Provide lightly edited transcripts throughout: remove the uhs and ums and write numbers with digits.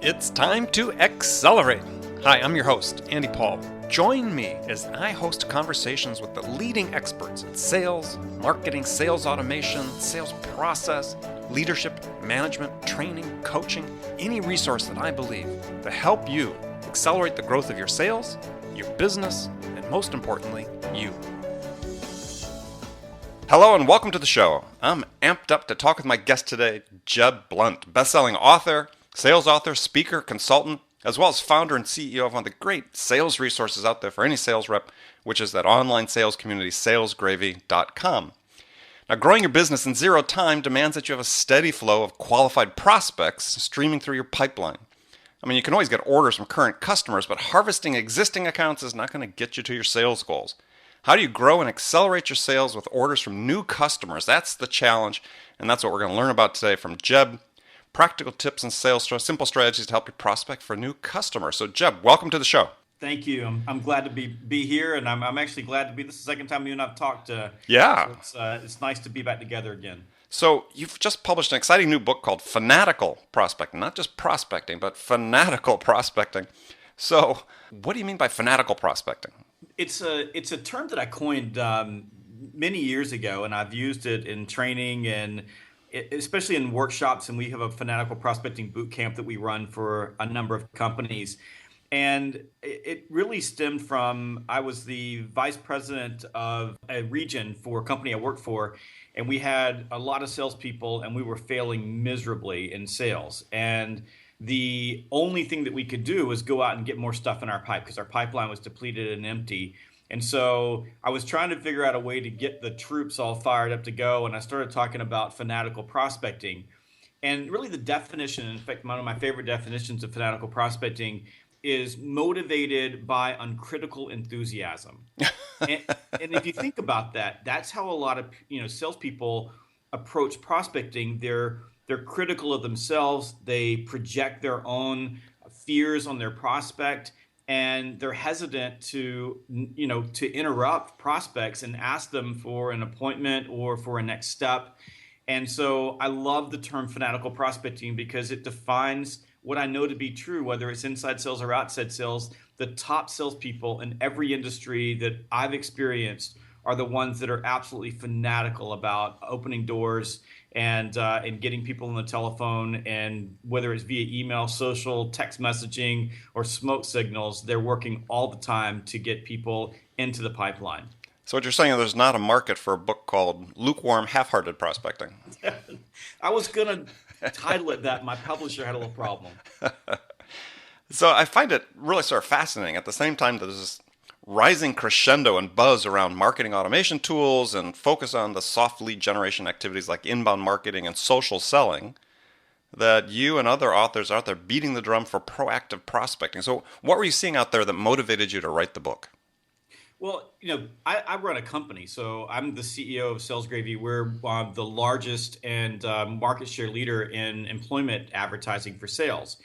It's time to accelerate. Hi, I'm your host, Andy Paul. Join me as I host conversations with the leading experts in sales, marketing, sales automation, sales process, leadership, management, training, coaching, any resource that I believe to help you accelerate the growth of your sales, your business, and most importantly, you. Hello and welcome to the show. I'm amped up to talk with my guest today, Jeb Blount, best-selling author, sales author, speaker, consultant, as well as founder and CEO of one of the great sales resources out there for any sales rep, which is that online sales community, SalesGravy.com. Now, growing your business in zero time demands that you have a steady flow of qualified prospects streaming through your pipeline. I mean, you can always get orders from current customers, but harvesting existing accounts is not going to get you to your sales goals. How do you grow and accelerate your sales with orders from new customers? That's the challenge, and that's what we're going to learn about today from Jeb. Practical tips and sales, simple strategies to help you prospect for new customers. So, Jeb, welcome to the show. Thank you. I'm glad to be here, and I'm actually glad to be. This is the second time you and I've talked. Yeah. So it's nice to be back together again. So you've just published an exciting new book called Fanatical Prospecting, not just prospecting, but fanatical prospecting. So what do you mean by fanatical prospecting? It's a term that I coined many years ago, and I've used it in training and especially in workshops. And we have a fanatical prospecting boot camp that we run for a number of companies. And it really stemmed from, I was the vice president of a region for a company I worked for, and we had a lot of salespeople, and we were failing miserably in sales. And the only thing that we could do was go out and get more stuff in our pipe because our pipeline was depleted and empty. And so I was trying to figure out a way to get the troops all fired up to go, and I started talking about fanatical prospecting. And really the definition, in fact, one of my favorite definitions of fanatical prospecting is motivated by uncritical enthusiasm. and if you think about that, that's how a lot of salespeople approach prospecting. They're critical of themselves. They project their own fears on their prospect, and they're hesitant to interrupt prospects and ask them for an appointment or for a next step. And so I love the term fanatical prospecting because it defines what I know to be true, whether it's inside sales or outside sales. The top salespeople in every industry that I've experienced are the ones that are absolutely fanatical about opening doors and getting people on the telephone. And whether it's via email, social, text messaging, or smoke signals, they're working all the time to get people into the pipeline. So what you're saying is there's not a market for a book called Lukewarm, Half-Hearted Prospecting. I was going to title it that. My publisher had a little problem. So I find it really sort of fascinating. At the same time, there's this rising crescendo and buzz around marketing automation tools and focus on the soft lead generation activities like inbound marketing and social selling, that you and other authors are out there beating the drum for proactive prospecting. So what were you seeing out there that motivated you to write the book? Well, I run a company, so I'm the CEO of SalesGravy. We're the largest and market share leader in employment advertising for sales.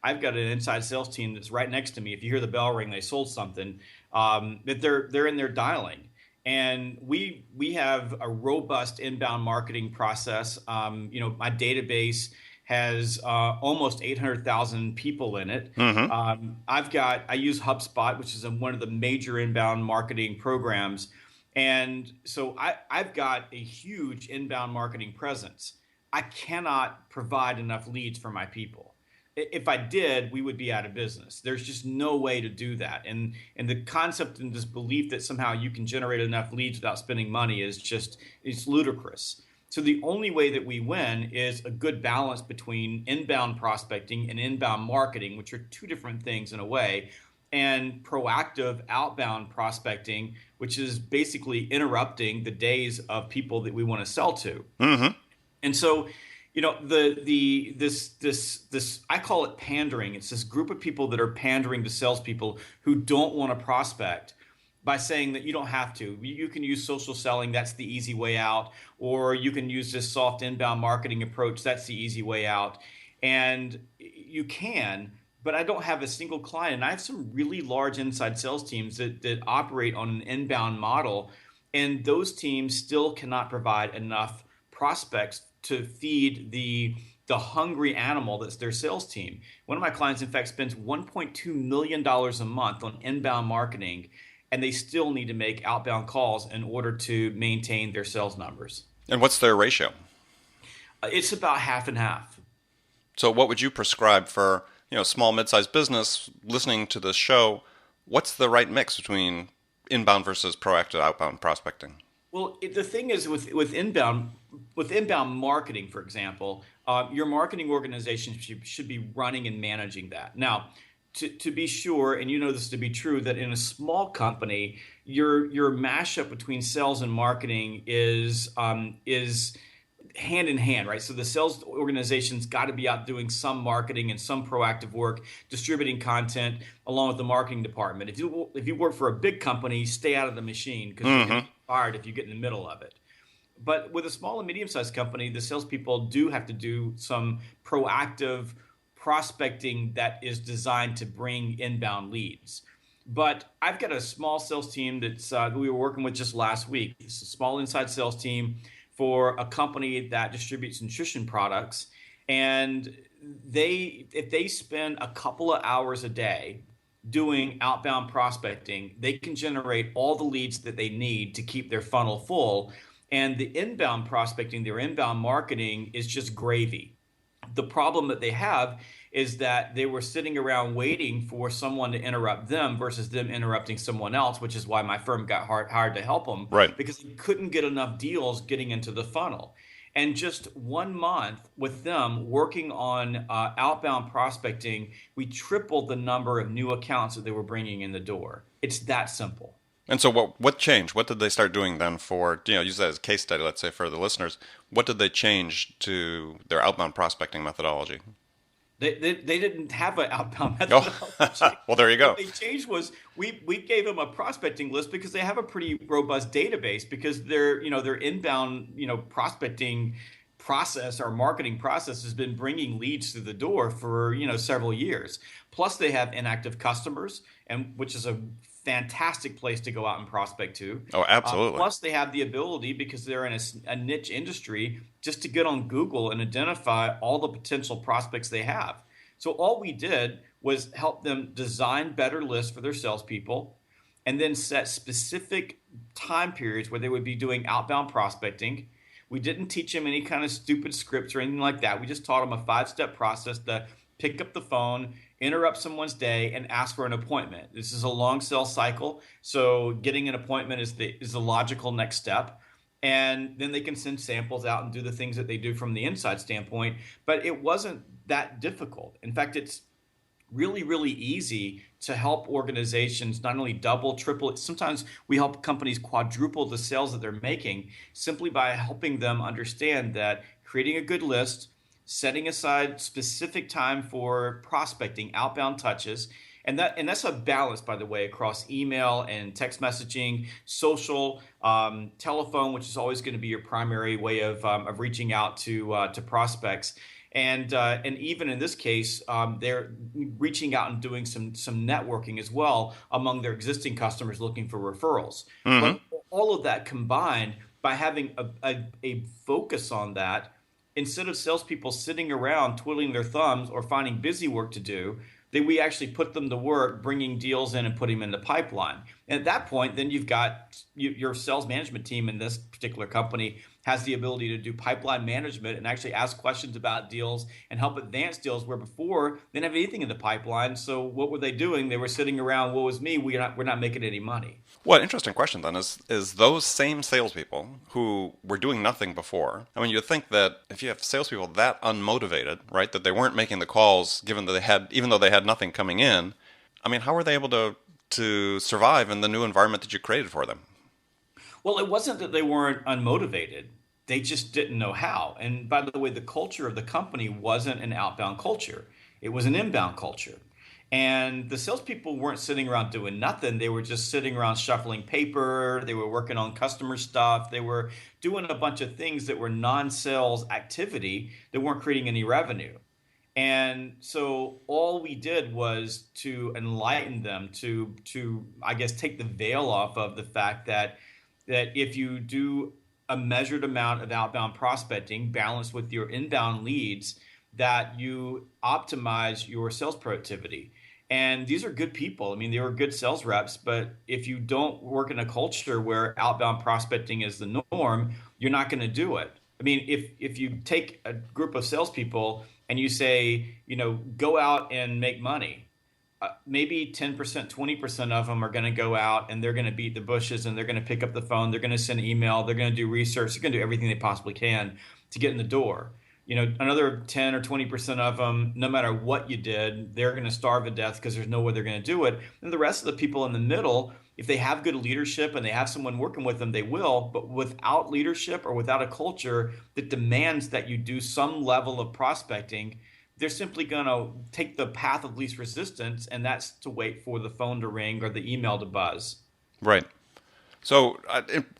I've got an inside sales team that's right next to me. If you hear the bell ring, they sold something. That they're in there dialing, and we have a robust inbound marketing process. My database has almost 800,000 people in it. Mm-hmm. I use HubSpot, which is one of the major inbound marketing programs. And so I've got a huge inbound marketing presence. I cannot provide enough leads for my people. If I did, we would be out of business. There's just no way to do that. And the concept and this belief that somehow you can generate enough leads without spending money it's ludicrous. So the only way that we win is a good balance between inbound prospecting and inbound marketing, which are two different things in a way, and proactive outbound prospecting, which is basically interrupting the days of people that we want to sell to. Mm-hmm. And so, this I call it pandering. It's this group of people that are pandering to salespeople who don't want to prospect, by saying that you don't have to. You can use social selling, that's the easy way out, or you can use this soft inbound marketing approach, that's the easy way out. And you can, but I don't have a single client. And I have some really large inside sales teams that operate on an inbound model, and those teams still cannot provide enough prospects to feed the the hungry animal that's their sales team. One of my clients, in fact, spends $1.2 million a month on inbound marketing, and they still need to make outbound calls in order to maintain their sales numbers. And what's their ratio? It's about half and half. So what would you prescribe for, small mid-sized business listening to this show? What's the right mix between inbound versus proactive outbound prospecting? Well, the thing is with inbound marketing, for example, your marketing organization should be running and managing that. Now, to be sure, and you know this to be true, that in a small company, your mashup between sales and marketing is hand in hand, right? So the sales organization's got to be out doing some marketing and some proactive work, distributing content along with the marketing department. If you work for a big company, stay out of the machine because you're going to be fired if you get in the middle of it. But with a small and medium-sized company, the salespeople do have to do some proactive prospecting that is designed to bring inbound leads. But I've got a small sales team that we were working with just last week. It's a small inside sales team for a company that distributes nutrition products. And if they spend a couple of hours a day doing outbound prospecting, they can generate all the leads that they need to keep their funnel full. And the inbound prospecting, their inbound marketing is just gravy. The problem that they have is that they were sitting around waiting for someone to interrupt them versus them interrupting someone else, which is why my firm got hired to help them. Right. Because they couldn't get enough deals getting into the funnel. And just 1 month with them working on outbound prospecting, we tripled the number of new accounts that they were bringing in the door. It's that simple. And so what changed? What did they start doing then for, use that as a case study, let's say, for the listeners. What did they change to their outbound prospecting methodology? They didn't have an outbound Oh, methodology. well, there you go. What they changed was we gave them a prospecting list because they have a pretty robust database because their inbound prospecting process or marketing process has been bringing leads through the door for several years. Plus they have inactive customers, and which is a fantastic place to go out and prospect to. Oh, absolutely. Plus they have the ability, because they're in a niche industry, just to get on Google and identify all the potential prospects they have. So all we did was help them design better lists for their salespeople and then set specific time periods where they would be doing outbound prospecting. We didn't teach them any kind of stupid scripts or anything like that. We just taught them a 5-step process to pick up the phone, interrupt someone's day, and ask for an appointment. This is a long sales cycle, so getting an appointment is the logical next step. And then they can send samples out and do the things that they do from the inside standpoint. But it wasn't that difficult. In fact, it's really, really easy to help organizations not only double, triple. Sometimes we help companies quadruple the sales that they're making simply by helping them understand that creating a good list, setting aside specific time for prospecting, outbound touches, and that's a balance, by the way, across email and text messaging, social, telephone, which is always going to be your primary way of reaching out to prospects. And even in this case, they're reaching out and doing some networking as well among their existing customers looking for referrals. But all of that combined, by having a focus on that, instead of salespeople sitting around twiddling their thumbs or finding busy work to do, we actually put them to work bringing deals in and putting them in the pipeline. And at that point, then you've got your sales management team in this particular company has the ability to do pipeline management and actually ask questions about deals and help advance deals where before they didn't have anything in the pipeline. So what were they doing? They were sitting around, woe is me, we're not making any money. Well, interesting question then is those same salespeople who were doing nothing before. I mean, you'd think that if you have salespeople that unmotivated, right, that they weren't making the calls even though they had nothing coming in. I mean, how were they able to survive in the new environment that you created for them? Well, it wasn't that they weren't unmotivated. They just didn't know how. And by the way, the culture of the company wasn't an outbound culture. It was an inbound culture. And the salespeople weren't sitting around doing nothing. They were just sitting around shuffling paper. They were working on customer stuff. They were doing a bunch of things that were non-sales activity that weren't creating any revenue. And so all we did was to enlighten them to I guess, take the veil off of the fact that if you do a measured amount of outbound prospecting balanced with your inbound leads, that you optimize your sales productivity. And these are good people. I mean, they were good sales reps, but if you don't work in a culture where outbound prospecting is the norm, you're not going to do it. I mean, if you take a group of salespeople and you say, go out and make money, maybe 10%, 20% of them are going to go out and they're going to beat the bushes and they're going to pick up the phone. They're going to send email. They're going to do research. They're going to do everything they possibly can to get in the door. Another 10 or 20% of them, no matter what you did, they're going to starve to death because there's no way they're going to do it. And the rest of the people in the middle, if they have good leadership and they have someone working with them, they will. But without leadership or without a culture that demands that you do some level of prospecting, they're simply going to take the path of least resistance, and that's to wait for the phone to ring or the email to buzz. Right. So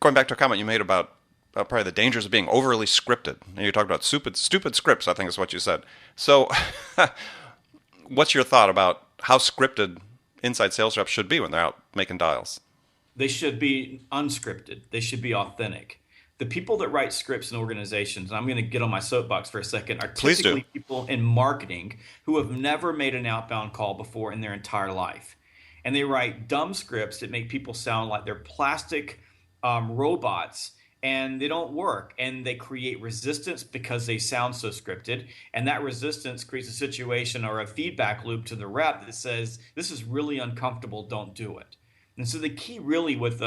going back to a comment you made about probably the dangers of being overly scripted. And you talked about stupid scripts, I think is what you said. So what's your thought about how scripted inside sales reps should be when they're out making dials? They should be unscripted. They should be authentic. The people that write scripts in organizations, and I'm going to get on my soapbox for a second, are Please do. typically people in marketing who have never made an outbound call before in their entire life. And they write dumb scripts that make people sound like they're plastic robots, and they don't work. And they create resistance because they sound so scripted. And that resistance creates a situation or a feedback loop to the rep that says, this is really uncomfortable, don't do it. And so the key really with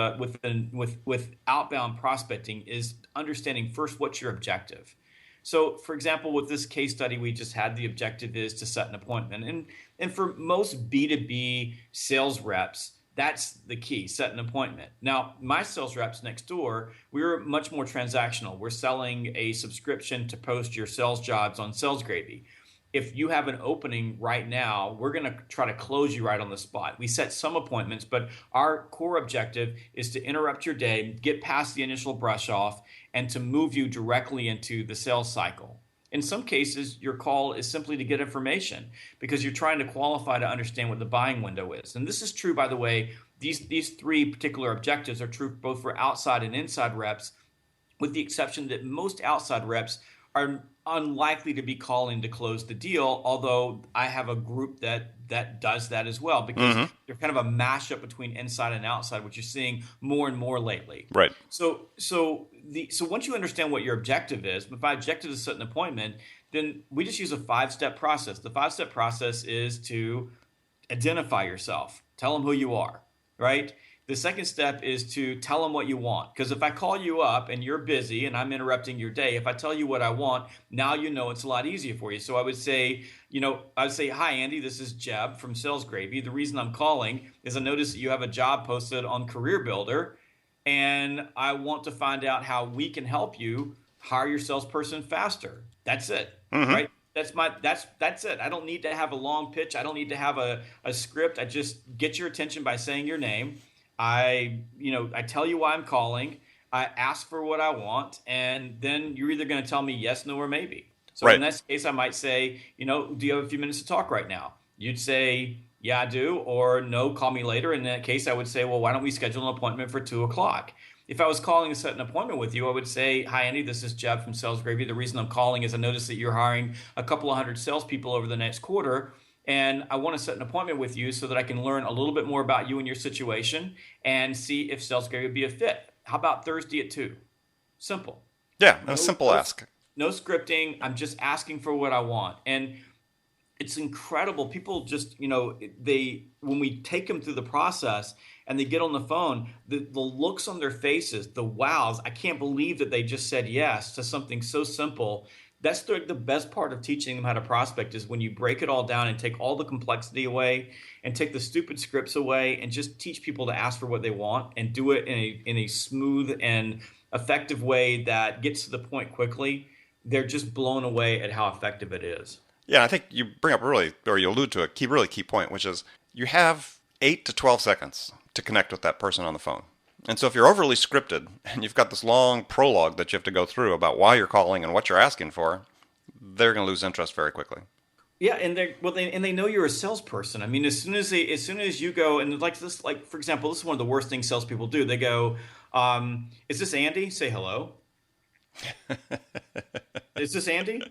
outbound prospecting is understanding first what's your objective. So for example, with this case study we just had, the objective is to set an appointment. And for most B2B sales reps, that's the key, set an appointment. Now, my sales reps next door, we're much more transactional. We're selling a subscription to post your sales jobs on SalesGravy. If you have an opening right now, we're going to try to close you right on the spot. We set some appointments, but our core objective is to interrupt your day, get past the initial brush off, and to move you directly into the sales cycle. In some cases, your call is simply to get information because you're trying to qualify to understand what the buying window is. And this is true, by the way, these three particular objectives are true both for outside and inside reps, with the exception that most outside reps are unlikely to be calling to close the deal, although I have a group that does that as well, because they're kind of a mashup between inside and outside, which you're seeing more and more lately. Right. So once you understand what your objective is, if my objective is to set an appointment, then we just use a 5-step process. The 5-step process is to identify yourself, tell them who you are, right? The second step is to tell them what you want. Because if I call you up and you're busy and I'm interrupting your day, if I tell you what I want, now you know it's a lot easier for you. So I would say, hi, Andy, this is Jeb from SalesGravy. The reason I'm calling is I noticed that you have a job posted on Career Builder, and I want to find out how we can help you hire your salesperson faster. That's it, right? That's it. I don't need to have a long pitch. I don't need to have a script. I just get your attention by saying your name. I tell you why I'm calling. I ask for what I want, and then you're either going to tell me yes, no, or maybe. So right. In that case, I might say, do you have a few minutes to talk right now? You'd say, yeah, I do, or no, call me later. In that case, I would say, well, why don't we schedule an appointment for 2:00? If I was calling to set an appointment with you, I would say, hi, Andy, this is Jeb from SalesGravy. The reason I'm calling is I noticed that you're hiring a couple of hundred salespeople over the next quarter, and I want to set an appointment with you so that I can learn a little bit more about you and your situation and see if SalesGravy would be a fit. How about Thursday at 2:00? Simple. Yeah, a simple ask. No scripting. I'm just asking for what I want. And it's incredible. People just, when we take them through the process and they get on the phone, the looks on their faces, the wows, I can't believe that they just said yes to something so simple. That's the best part of teaching them how to prospect, is when you break it all down and take all the complexity away and take the stupid scripts away and just teach people to ask for what they want and do it in a smooth and effective way that gets to the point quickly. They're just blown away at how effective it is. Yeah, I think you bring up you allude to a really key point, which is you have 8 to 12 seconds to connect with that person on the phone. And so if you're overly scripted and you've got this long prologue that you have to go through about why you're calling and what you're asking for, they're going to lose interest very quickly. Yeah, and they know you're a salesperson. I mean, as soon as you go, and for example, this is one of the worst things salespeople do. They go, "Is this Andy?" Say hello. Is this Andy?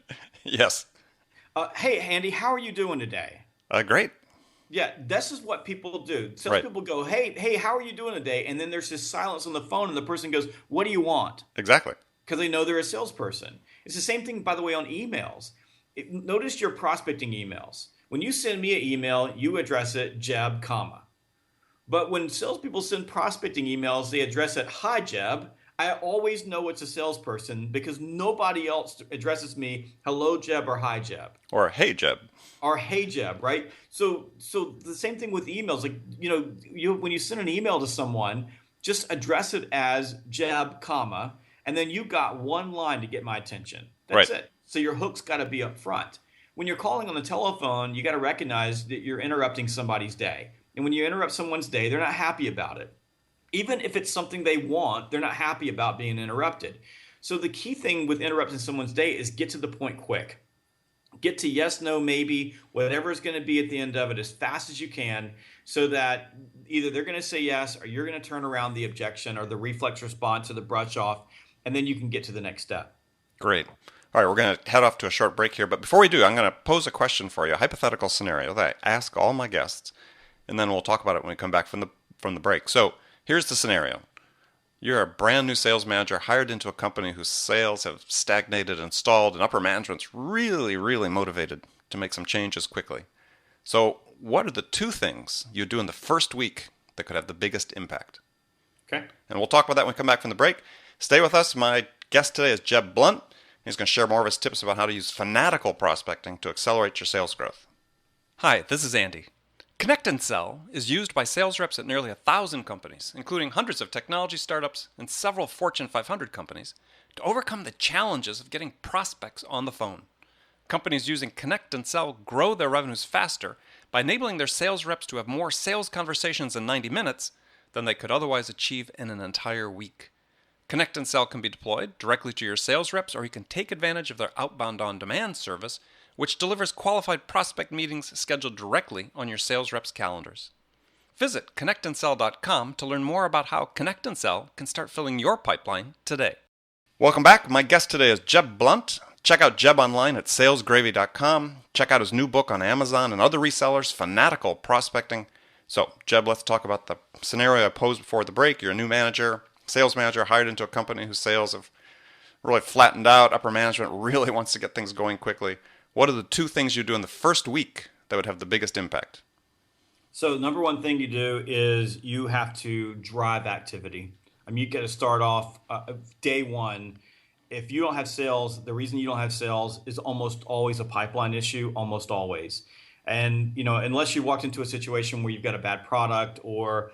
Yes. Hey, Andy, how are you doing today? Great. Yeah, this is what people do. Right. Salespeople go, hey, how are you doing today? And then there's this silence on the phone, and the person goes, what do you want? Exactly. Because they know they're a salesperson. It's the same thing, by the way, on emails. Notice your prospecting emails. When you send me an email, you address it Jeb, comma. But when salespeople send prospecting emails, they address it hi Jeb. I always know it's a salesperson because nobody else addresses me hello Jeb or hi Jeb Or hey, Jeb. or hey Jeb, right? So the same thing with emails. Like when you send an email to someone, just address it as Jeb, comma, and then you got one line to get my attention. Right. That's it. So your hook's got to be up front. When you're calling on the telephone, you got to recognize that you're interrupting somebody's day. And when you interrupt someone's day, they're not happy about it. Even if it's something they want, they're not happy about being interrupted. So the key thing with interrupting someone's day is get to the point quick. Get to yes, no, maybe, whatever is going to be at the end of it as fast as you can so that either they're going to say yes or you're going to turn around the objection or the reflex response or the brush off, and then you can get to the next step. Great. All right, we're going to head off to a short break here. But before we do, I'm going to pose a question for you, a hypothetical scenario that I ask all my guests, and then we'll talk about it when we come back from the break. So here's the scenario. You're a brand new sales manager hired into a company whose sales have stagnated and stalled, and upper management's really, really motivated to make some changes quickly. So what are the two things you do in the first week that could have the biggest impact? Okay. And we'll talk about that when we come back from the break. Stay with us. My guest today is Jeb Blount. He's going to share more of his tips about how to use fanatical prospecting to accelerate your sales growth. Hi, this is Andy. Connect and Sell is used by sales reps at nearly 1,000 companies, including hundreds of technology startups and several Fortune 500 companies, to overcome the challenges of getting prospects on the phone. Companies using Connect and Sell grow their revenues faster by enabling their sales reps to have more sales conversations in 90 minutes than they could otherwise achieve in an entire week. Connect and Sell can be deployed directly to your sales reps, or you can take advantage of their outbound on-demand service, which delivers qualified prospect meetings scheduled directly on your sales reps' calendars. Visit connectandsell.com to learn more about how Connect and Sell can start filling your pipeline today. Welcome back. My guest today is Jeb Blount. Check out Jeb online at salesgravy.com. Check out his new book on Amazon and other resellers, Fanatical Prospecting. So, Jeb, let's talk about the scenario I posed before the break. You're a new manager, sales manager hired into a company whose sales have really flattened out. Upper management really wants to get things going quickly. What are the two things you do in the first week that would have the biggest impact? So the number one thing you do is you have to drive activity. I mean, you got to start off day one. If you don't have sales, the reason you don't have sales is almost always a pipeline issue, almost always. And, unless you walked into a situation where you've got a bad product or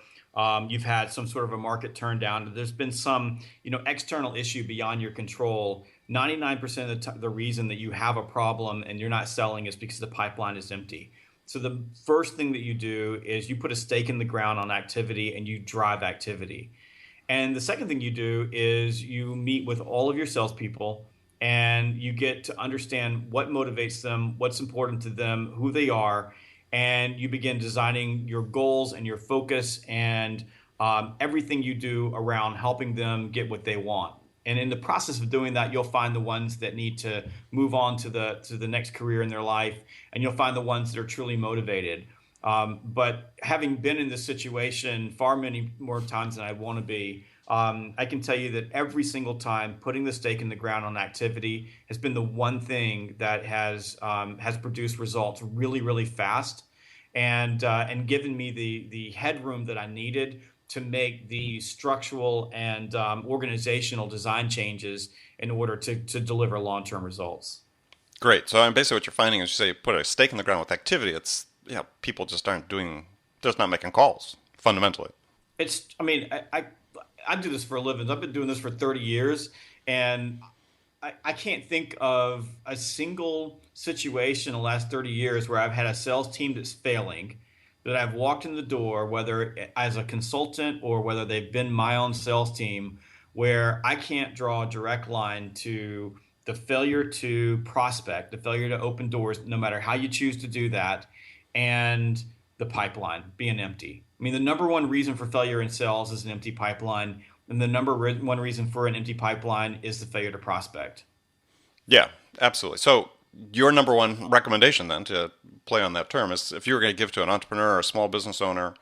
you've had some sort of a market turn down, there's been some, external issue beyond your control. 99% of the reason that you have a problem and you're not selling is because the pipeline is empty. So the first thing that you do is you put a stake in the ground on activity and you drive activity. And the second thing you do is you meet with all of your salespeople and you get to understand what motivates them, what's important to them, who they are, and you begin designing your goals and your focus and everything you do around helping them get what they want. And in the process of doing that, you'll find the ones that need to move on to the next career in their life, and you'll find the ones that are truly motivated. But having been in this situation far many more times than I want to be, I can tell you that every single time putting the stake in the ground on activity has been the one thing that has produced results really, really fast and given me the headroom that I needed to make the structural and organizational design changes in order to deliver long-term results. Great. So basically what you're finding is you say you put a stake in the ground with activity. It's people just just not making calls fundamentally. I do this for a living. I've been doing this for 30 years, and I can't think of a single situation in the last 30 years where I've had a sales team that's failing, that I've walked in the door, whether as a consultant or whether they've been my own sales team, where I can't draw a direct line to the failure to prospect, the failure to open doors, no matter how you choose to do that, and the pipeline being empty. I mean, the number one reason for failure in sales is an empty pipeline, and the number one reason for an empty pipeline is the failure to prospect. Yeah, absolutely. So your number one recommendation then, to play on that term, is if you were going to give to an entrepreneur or a small business owner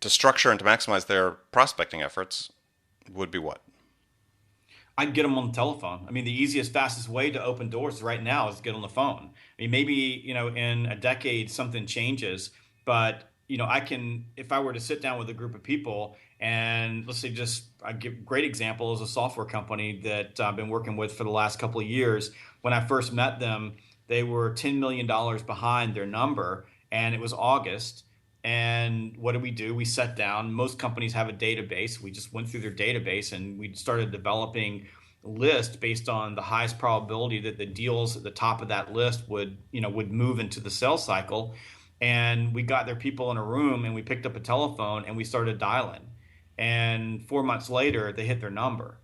to structure and to maximize their prospecting efforts, would be what? I'd get them on the telephone. I mean, the easiest, fastest way to open doors right now is to get on the phone. I mean, maybe, in a decade something changes, but, I can, if I were to sit down with a group of people and let's say just, I give a great example is a software company that I've been working with for the last couple of years. When I first met them, they were $10 million behind their number, and it was August. And what did we do? We sat down. Most companies have a database. We just went through their database and we started developing a list based on the highest probability that the deals at the top of that list would move into the sales cycle. And we got their people in a room and we picked up a telephone and we started dialing. And 4 months later, they hit their number.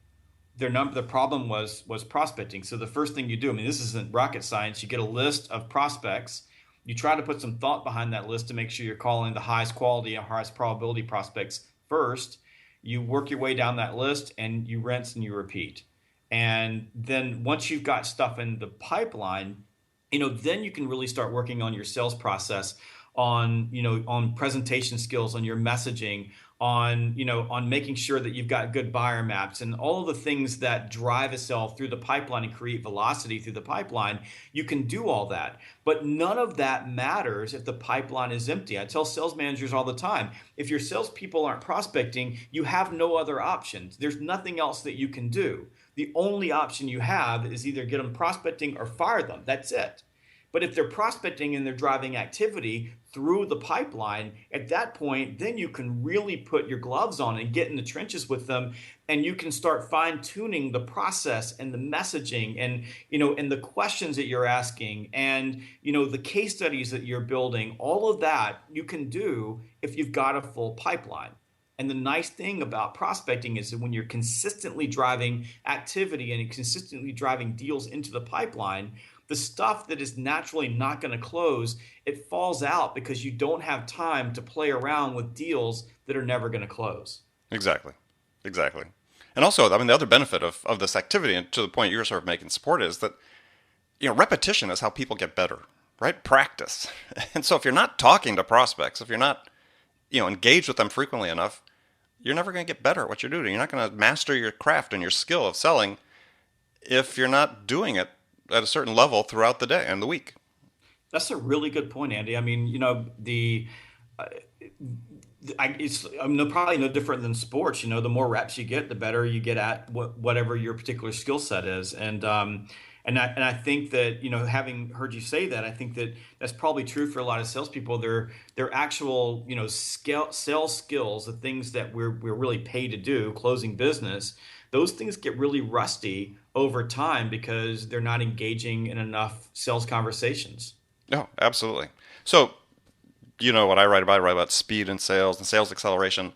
The problem was prospecting. So the first thing you do, I mean, this isn't rocket science. You get a list of prospects. You try to put some thought behind that list to make sure you're calling the highest quality and highest probability prospects first. You work your way down that list and you rinse and you repeat. And then once you've got stuff in the pipeline, then you can really start working on your sales process, on presentation skills, on your messaging, on making sure that you've got good buyer maps and all of the things that drive a sale through the pipeline and create velocity through the pipeline. You can do all that, but none of that matters if the pipeline is empty. I tell sales managers all the time, if your salespeople aren't prospecting, you have no other options. There's nothing else that you can do. The only option you have is either get them prospecting or fire them. That's it. But if they're prospecting and they're driving activity through the pipeline, at that point, then you can really put your gloves on and get in the trenches with them, and you can start fine-tuning the process and the messaging and the questions that you're asking and the case studies that you're building. All of that you can do if you've got a full pipeline. And the nice thing about prospecting is that when you're consistently driving activity and consistently driving deals into the pipeline, the stuff that is naturally not going to close, it falls out because you don't have time to play around with deals that are never going to close. Exactly. Exactly. And also, I mean, the other benefit of this activity, and to the point you're sort of making support, is that, repetition is how people get better, right? Practice. And so if you're not talking to prospects, if you're not, engaged with them frequently enough, you're never going to get better at what you're doing. You're not going to master your craft and your skill of selling if you're not doing it at a certain level throughout the day and the week. That's a really good point, Andy. I mean, uh, it's probably no different than sports. The more reps you get, the better you get at whatever your particular skill set is. And I think that having heard you say that, I think that that's probably true for a lot of salespeople. Their actual sales skills, the things that we're really paid to do, closing business, those things get really rusty over time because they're not engaging in enough sales conversations. No, absolutely. So, what I write about? I write about speed in sales and sales acceleration.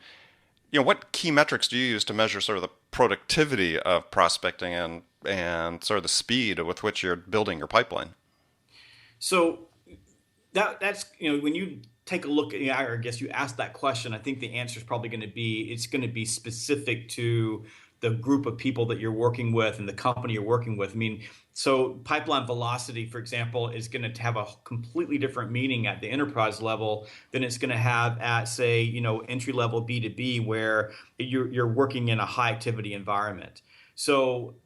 What key metrics do you use to measure sort of the productivity of prospecting and sort of the speed with which you're building your pipeline? So that's when you take a look at, I guess you asked that question, I think the answer is probably it's going to be specific to the group of people that you're working with and the company you're working with. I mean, so pipeline velocity, for example, is going to have a completely different meaning at the enterprise level than it's going to have at, say, entry level B2B, where you're working in a high activity environment. So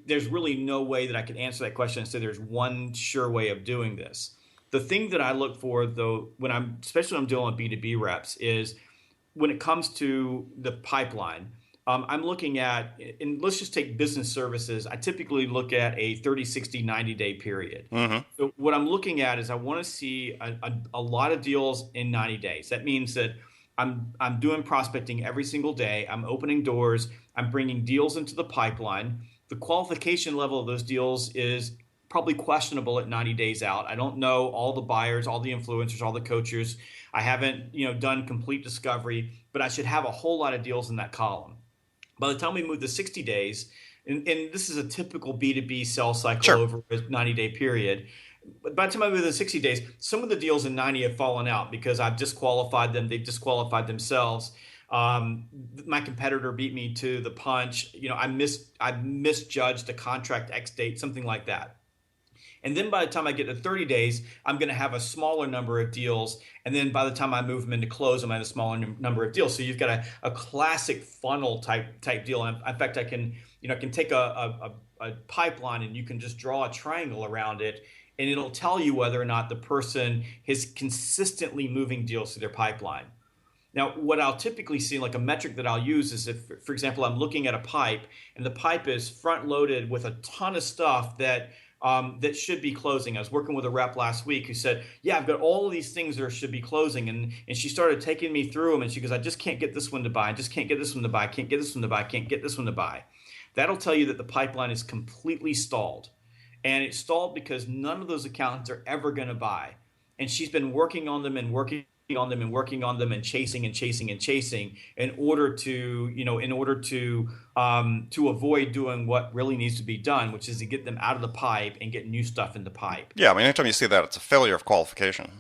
there's really no way that I could answer that question and say there's one sure way of doing this. The thing that I look for, though, especially when I'm dealing with B2B reps, is when it comes to the pipeline, I'm looking at, and let's just take business services. I typically look at a 30, 60, 90-day period. Mm-hmm. So what I'm looking at is I want to see a lot of deals in 90 days. That means that I'm doing prospecting every single day. I'm opening doors. I'm bringing deals into the pipeline. The qualification level of those deals is probably questionable at 90 days out. I don't know all the buyers, all the influencers, all the coaches. I haven't done complete discovery, but I should have a whole lot of deals in that column. By the time we move to 60 days, and this is a typical B2B sales cycle Sure. over a 90-day period, but by the time I move to 60 days, some of the deals in 90 have fallen out because I've disqualified them. They've disqualified themselves. My competitor beat me to the punch. I misjudged a contract X date, something like that. And then by the time I get to 30 days, I'm going to have a smaller number of deals. And then by the time I move them into close, I'm at a smaller number of deals. So you've got a classic funnel type deal. In fact, I can take a pipeline and you can just draw a triangle around it, and it'll tell you whether or not the person is consistently moving deals through their pipeline. Now, what I'll typically see, like a metric that I'll use, is if, for example, I'm looking at a pipe and the pipe is front loaded with a ton of stuff that should be closing. I was working with a rep last week who said, "Yeah, I've got all of these things that should be closing," and she started taking me through them, and she goes, "I just can't get this one to buy. I just can't get this one to buy. I can't get this one to buy. I can't get this one to buy." That'll tell you that the pipeline is completely stalled, and it's stalled because none of those accounts are ever going to buy, and she's been working on them and working on them and working on them and chasing and chasing and chasing in order to avoid doing what really needs to be done, which is to get them out of the pipe and get new stuff in the pipe. Yeah, I mean, anytime you see that, it's a failure of qualification.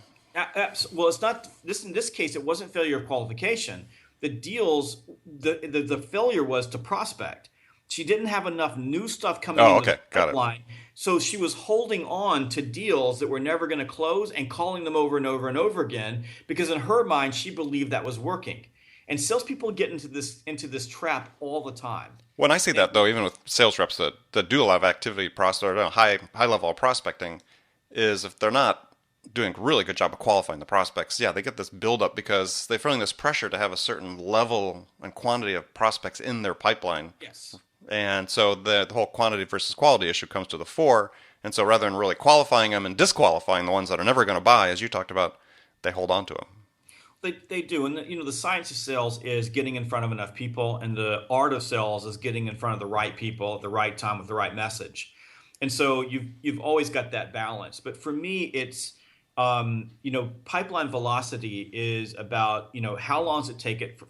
Well, it's not this. In this case, it wasn't failure of qualification. The deals, the failure was to prospect. She didn't have enough new stuff coming into the pipeline. So she was holding on to deals that were never going to close and calling them over and over and over again, because in her mind, she believed that was working. And salespeople get into this trap all the time. When I see that, though, even with sales reps that do a lot of activity, high level of prospecting, is if they're not doing a really good job of qualifying the prospects, yeah, they get this buildup because they're feeling this pressure to have a certain level and quantity of prospects in their pipeline. Yes. And so the whole quantity versus quality issue comes to the fore. And so rather than really qualifying them and disqualifying the ones that are never going to buy, as you talked about, they hold on to them. They do. And the science of sales is getting in front of enough people, and the art of sales is getting in front of the right people at the right time with the right message. And so you've always got that balance. But for me, it's pipeline velocity is about, how long does it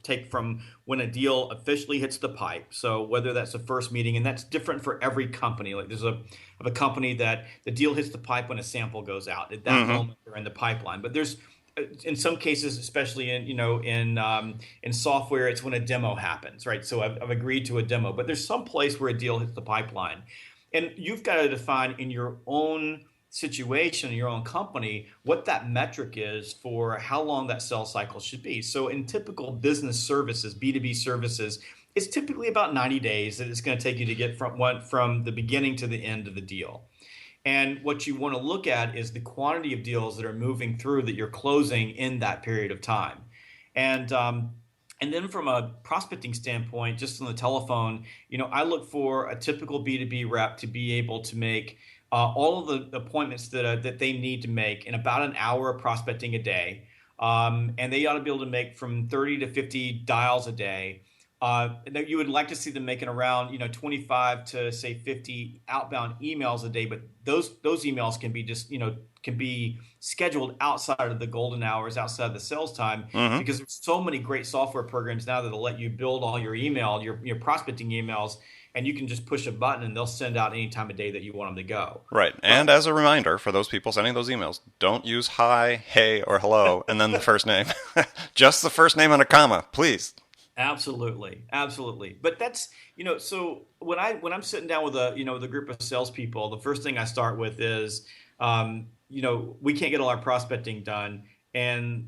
take from when a deal officially hits the pipe. So whether that's the first meeting, and that's different for every company. Like there's a company that the deal hits the pipe when a sample goes out. At that moment, they're in the pipeline. But there's, in some cases, especially in software, it's when a demo happens, right? So I've agreed to a demo, but there's some place where a deal hits the pipeline, and you've got to define in your own situation, in your own company, what that metric is for how long that sales cycle should be. So in typical business services, B2B services, it's typically about 90 days that it's going to take you to get from the beginning to the end of the deal. And what you want to look at is the quantity of deals that are moving through that you're closing in that period of time. And then from a prospecting standpoint, just on the telephone, I look for a typical B2B rep to be able to make all of the appointments that they need to make in about an hour of prospecting a day. And they ought to be able to make from 30 to 50 dials a day. You would like to see them making around 25 to say 50 outbound emails a day, but those emails can be just can be scheduled outside of the golden hours, outside of the sales time, because there's so many great software programs now that'll let you build all your email, your prospecting emails, and you can just push a button and they'll send out any time of day that you want them to go. Right. And as a reminder for those people sending those emails, don't use hi, hey, or hello, and then the first name. Just the first name and a comma, please. Absolutely. But that's, so when I'm sitting down with the group of salespeople, the first thing I start with is, we can't get all our prospecting done. And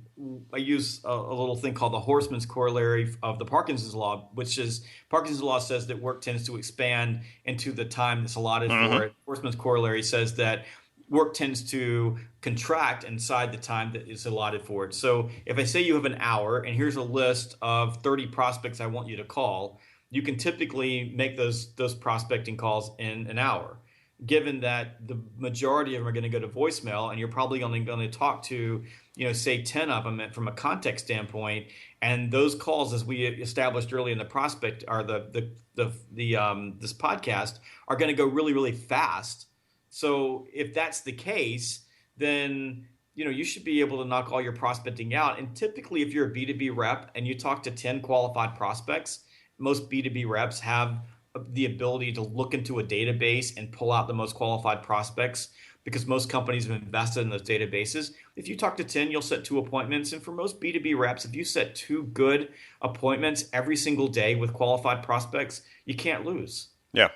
I use a little thing called the Horseman's Corollary of the Parkinson's Law, which is Parkinson's Law says that work tends to expand into the time that's allotted for it. Horseman's Corollary says that work tends to contract inside the time that is allotted for it. So if I say you have an hour and here's a list of 30 prospects I want you to call, you can typically make those prospecting calls in an hour, given that the majority of them are going to go to voicemail, and you're probably only going to talk to, say 10 of them from a context standpoint. And those calls, as we established early in the prospect, are this podcast, are going to go really, really fast. So if that's the case, then you should be able to knock all your prospecting out. And typically, if you're a B2B rep and you talk to 10 qualified prospects, most B2B reps have the ability to look into a database and pull out the most qualified prospects, because most companies have invested in those databases. If you talk to 10, you'll set 2 appointments. And for most B2B reps, if you set 2 good appointments every single day with qualified prospects, you can't lose. Yeah,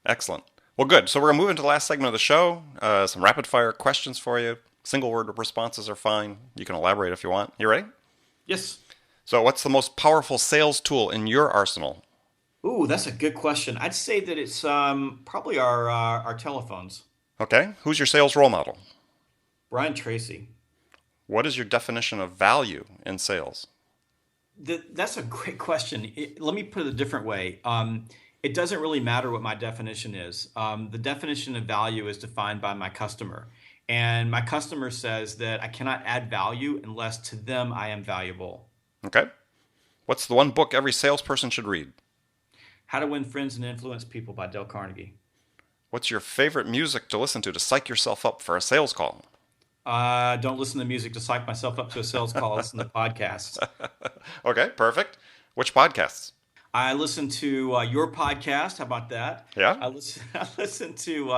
excellent. Well, good. So we're going to move into the last segment of the show. Some rapid fire questions for you. Single word responses are fine. You can elaborate if you want. You ready? Yes. So what's the most powerful sales tool in your arsenal? Ooh, that's a good question. I'd say that it's probably our telephones. Okay. Who's your sales role model? Brian Tracy. What is your definition of value in sales? That's a great question. Let me put it a different way. It doesn't really matter what my definition is. The definition of value is defined by my customer. And my customer says that I cannot add value unless to them I am valuable. Okay. What's the one book every salesperson should read? How to Win Friends and Influence People by Dale Carnegie. What's your favorite music to listen to psych yourself up for a sales call? Don't listen to music to psych myself up to a sales call. I listen to podcasts. Okay, perfect. Which podcasts? I listen to your podcast. How about that? Yeah. I listen to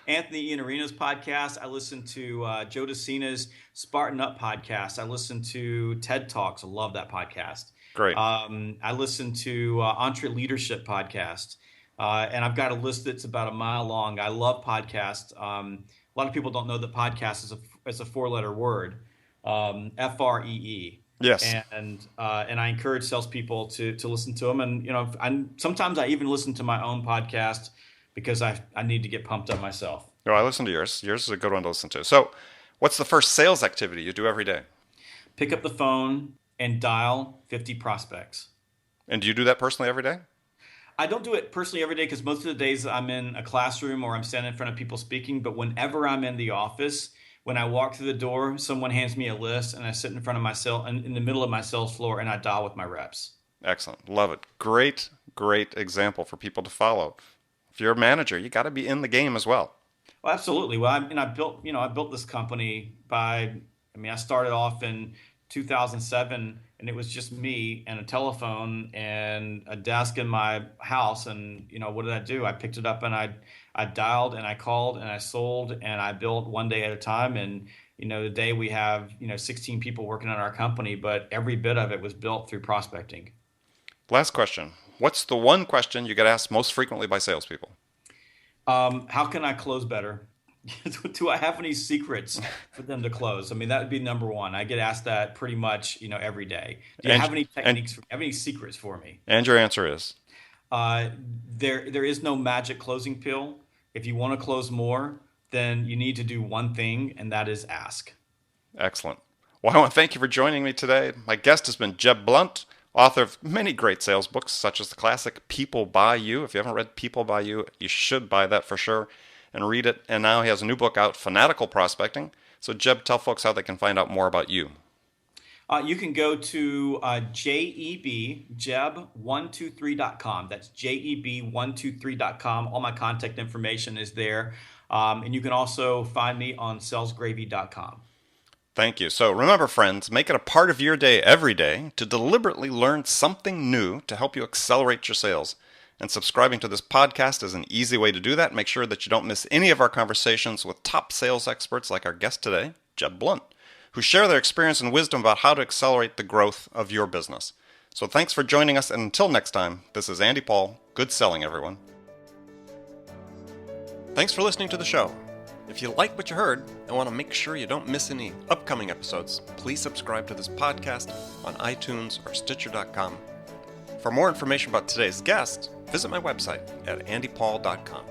Anthony Iannarino's podcast. I listen to Joe DeCina's Spartan Up podcast. I listen to TED Talks. I love that podcast. Great. I listen to Entre Leadership podcast. And I've got a list that's about a mile long. I love podcasts. A lot of people don't know that podcast is a four-letter word, FREE. Yes. And I encourage salespeople to listen to them. And sometimes I even listen to my own podcast because I need to get pumped up myself. Oh, I listen to yours. Yours is a good one to listen to. So, what's the first sales activity you do every day? Pick up the phone and dial 50 prospects. And do you do that personally every day? I don't do it personally every day because most of the days I'm in a classroom or I'm standing in front of people speaking. But whenever I'm in the office, when I walk through the door, someone hands me a list and I sit in front of myself in the middle of my sales floor and I dial with my reps. Excellent. Love it. Great example for people to follow. If you're a manager, you got to be in the game as well. Well, absolutely. Well, I built this company I started off in 2007 and it was just me and a telephone and a desk in my house. And, what did I do? I picked it up and I dialed and I called and I sold and I built one day at a time. And, today we have, 16 people working on our company, but every bit of it was built through prospecting. Last question. What's the one question you get asked most frequently by salespeople? How can I close better? Do I have any secrets for them to close? I mean, that would be number one. I get asked that pretty much, every day. Do you have any techniques? Have any secrets for me? And your answer is? There is no magic closing pill. If you want to close more, then you need to do one thing, and that is ask. Excellent. Well, I want to thank you for joining me today. My guest has been Jeb Blount, author of many great sales books, such as the classic People by You. If you haven't read People by You, you should buy that for sure and read it. And now he has a new book out, Fanatical Prospecting. So, Jeb, tell folks how they can find out more about you. You can go to jeb123.com. That's jeb123.com. All my contact information is there. And you can also find me on salesgravy.com. Thank you. So remember, friends, make it a part of your day every day to deliberately learn something new to help you accelerate your sales. And subscribing to this podcast is an easy way to do that. Make sure that you don't miss any of our conversations with top sales experts like our guest today, Jeb Blount, who share their experience and wisdom about how to accelerate the growth of your business. So thanks for joining us, and until next time, this is Andy Paul. Good selling, everyone. Thanks for listening to the show. If you like what you heard and want to make sure you don't miss any upcoming episodes, please subscribe to this podcast on iTunes or Stitcher.com. For more information about today's guest, visit my website at andypaul.com.